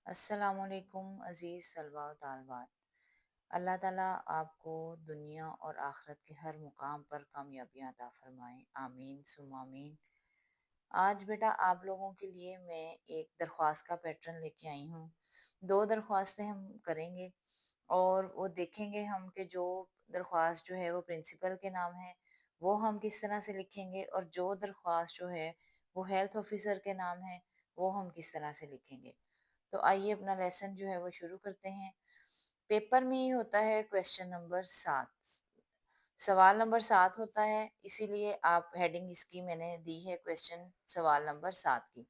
अस्सलाम वालेकुम अज़ीज़ तलबा व तालिबात। अल्लाह ताला आपको दुनिया और आखिरत के हर मुकाम पर कामयाबियाँ अता फरमाए, आमीन सुम्मा आमीन। आज बेटा आप लोगों के लिए मैं एक दरख्वास्त का पैटर्न लेके आई हूँ। दो दरख्वास्तें हम करेंगे और वो देखेंगे हम कि जो दरख्वास्त जो है वो प्रिंसिपल के नाम है वो हम किस तरह से लिखेंगे, और जो दरख्वास्त जो है वो हेल्थ ऑफिसर के नाम है वो हम किस तरह से लिखेंगे। तो आइए अपना लेसन जो है वो शुरू करते हैं। पेपर में ही होता है क्वेश्चन नंबर 7, सवाल नंबर 7 होता है, इसीलिए आप हेडिंग इसकी मैंने दी है क्वेश्चन सवाल नंबर 7 की।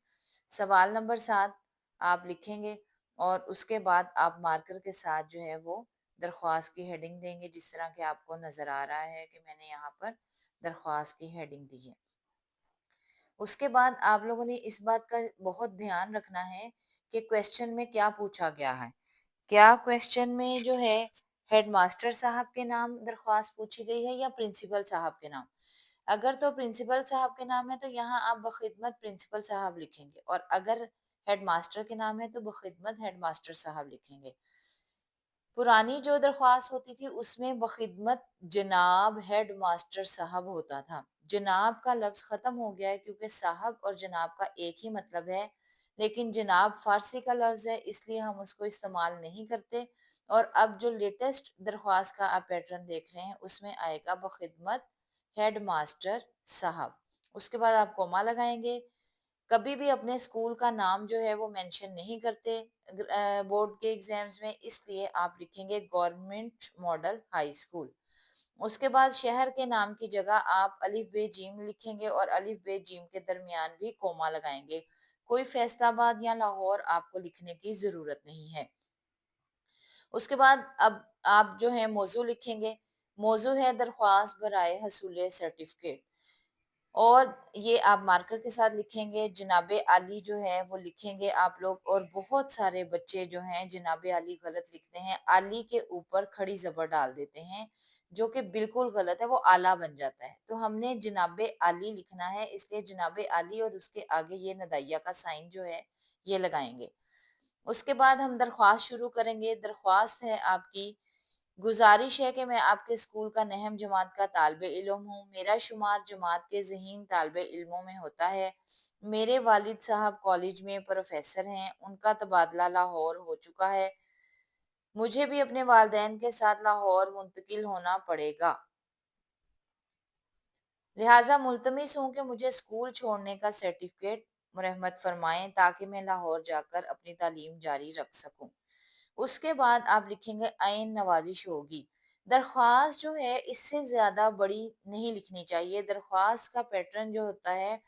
सवाल नंबर 7 आप लिखेंगे और उसके बाद आप मार्कर के साथ जो है वो दरख्वास्त की हेडिंग देंगे, जिस तरह के आपको नज़र आ रहा है कि मैंने यहाँ पर दरख्वास्त की हेडिंग दी है। उसके बाद आप लोगों ने इस बात का बहुत ध्यान रखना है कि क्वेश्चन में क्या पूछा गया है। क्या क्वेश्चन में जो है हेडमास्टर साहब के नाम दरख्वास्त पूछी गई है या प्रिंसिपल साहब के नाम? अगर तो प्रिंसिपल साहब के नाम है तो यहाँ आप बखिदमत प्रिंसिपल साहब लिखेंगे, और अगर हेडमास्टर के नाम है तो बखिदमत हेडमास्टर साहब लिखेंगे। पुरानी जो दरख्वास्त होती थी उसमें बखिदमत जनाब हेडमास्टर साहब होता था। जनाब का लफ्ज़ ख़त्म हो गया है क्योंकि साहब और जनाब का एक ही मतलब है, लेकिन जनाब फ़ारसी का लफ्ज़ है इसलिए हम उसको इस्तेमाल नहीं करते। और अब जो लेटेस्ट दरख्वास्त का आप पैटर्न देख रहे हैं उसमें आएगा बखिदमत हेडमास्टर साहब। उसके बाद आप कॉमा लगाएंगे। कभी भी अपने स्कूल का नाम जो है वो मेंशन नहीं करते बोर्ड के एग्जाम्स में, इसलिए आप लिखेंगे गवर्नमेंट मॉडल हाई स्कूल। उसके बाद शहर के नाम की जगह आप अलिफ बे जीम लिखेंगे और अलिफ बे जीम के दरमियान भी कोमा लगाएंगे। कोई फैसलाबाद या लाहौर आपको लिखने की जरूरत नहीं है। उसके बाद अब आप जो है मौजू लिखेंगे। मौजू है दरख्वास्त बराए हसूल सर्टिफिकेट, और ये आप मार्कर के साथ लिखेंगे। जनाबे आली जो है वो लिखेंगे आप लोग, और बहुत सारे बच्चे जो हैं जनाबे आली गलत लिखते हैं, आली के ऊपर खड़ी जबर डाल देते हैं जो कि बिल्कुल गलत है, वो आला बन जाता है। तो हमने जनाबे आली लिखना है, इसलिए जनाबे आली और उसके आगे ये नदैया का साइन जो है ये लगाएंगे। उसके बाद हम दरख्वास्त शुरू करेंगे। दरख्वास्त है आपकी, गुजारिश है कि मैं आपके स्कूल का नहम जमात का तालिबे इल्म हूँ। मेरा शुमार जमात के ज़हीन तालिबे इल्मों में होता है। मेरे वालिद साहब कॉलेज में प्रोफेसर हैं, उनका तबादला लाहौर हो चुका है। मुझे भी अपने वालिदैन के साथ लाहौर मुंतकिल होना पड़ेगा, लिहाजा मुल्तमिस हूँ कि मुझे स्कूल छोड़ने का सर्टिफिकेट मुरहमत फरमाएं ताकि मैं लाहौर जाकर अपनी तालीम जारी रख सकूं। उसके बाद आप लिखेंगे आइन नवाजिश होगी। दरख्वास्त जो है इससे ज़्यादा बड़ी नहीं लिखनी चाहिए। दरख्वास्त का पैटर्न जो होता है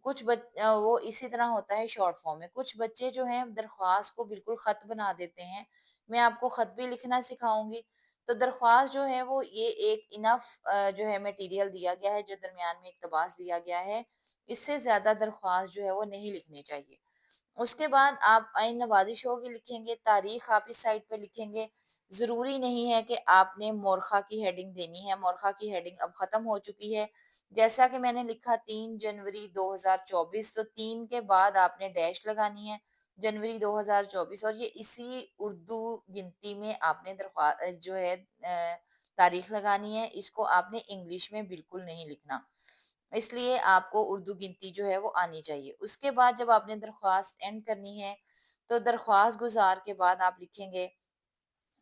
वो इसी तरह होता है शॉर्ट फॉर्म में। कुछ बच्चे जो हैं दरख्वास्त को बिल्कुल ख़त बना देते हैं। मैं आपको ख़त भी लिखना सिखाऊंगी। तो दरख्वास्त जो है वो ये एक इनफ जो है मटेरियल दिया गया है, जो दरमियान में इक़्तिबास दिया गया है। इससे ज़्यादा दरख्वास्त जो है वो नहीं लिखनी चाहिए। उसके बाद आप आइन नवाजिशों की लिखेंगे, तारीख आप इस साइड पे लिखेंगे। ज़रूरी नहीं है कि आपने मोरखा की हेडिंग देनी है, मोरखा की हेडिंग अब ख़त्म हो चुकी है। जैसा कि मैंने लिखा 3 जनवरी 2024, तो 3 के बाद आपने डैश लगानी है, जनवरी 2024, और ये इसी उर्दू गिनती में आपने जो है तारीख लगानी है। इसको आपने इंग्लिश में बिल्कुल नहीं लिखना, इसलिए आपको उर्दू गिनती जो है वो आनी चाहिए। उसके बाद जब आपने दरख्वास्त एंड करनी है तो दरख्वास्त गुजार के बाद आप लिखेंगे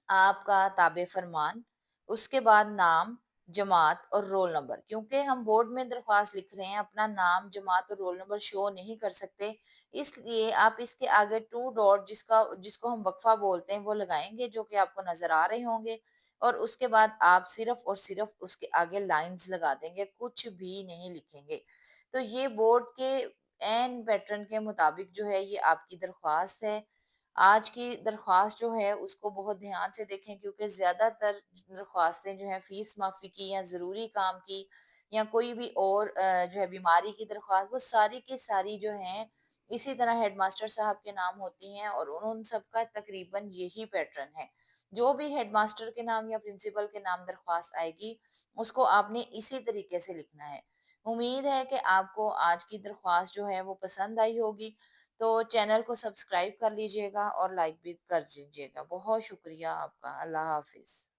आपका ताबे फरमान, उसके बाद नाम, जमात और रोल नंबर। क्योंकि हम बोर्ड में दरख्वास्त लिख रहे हैं, अपना नाम, जमात और रोल नंबर शो नहीं कर सकते, इसलिए आप इसके आगे टू डॉट जिसको हम वक्फा बोलते हैं वो लगाएंगे, जो कि आपको नजर आ रहे होंगे। और उसके बाद आप सिर्फ और सिर्फ उसके आगे लाइंस लगा देंगे, कुछ भी नहीं लिखेंगे। तो ये बोर्ड के एन पैटर्न के मुताबिक जो है ये आपकी दरख्वास्त है। आज की दरख्वास्त जो है उसको बहुत ध्यान से देखें, क्योंकि ज़्यादातर दरख्वास्तें जो हैं फ़ीस माफ़ी की या ज़रूरी काम की या कोई भी और जो है बीमारी की दरख्वास्त, वो सारी की सारी जो हैं इसी तरह हेडमास्टर साहब के नाम होती हैं, और उन सब का तकरीबन यही पैटर्न है। जो भी हेडमास्टर के नाम या प्रिंसिपल के नाम दरख्वास्त आएगी उसको आपने इसी तरीके से लिखना है। उम्मीद है कि आपको आज की दरख्वास्त जो है वो पसंद आई होगी। تو چینل کو سبسکرائب کر لیجیے گا اور لائک بھی کر دیجیے گا۔ بہت شکریہ آپ کا۔ اللہ حافظ۔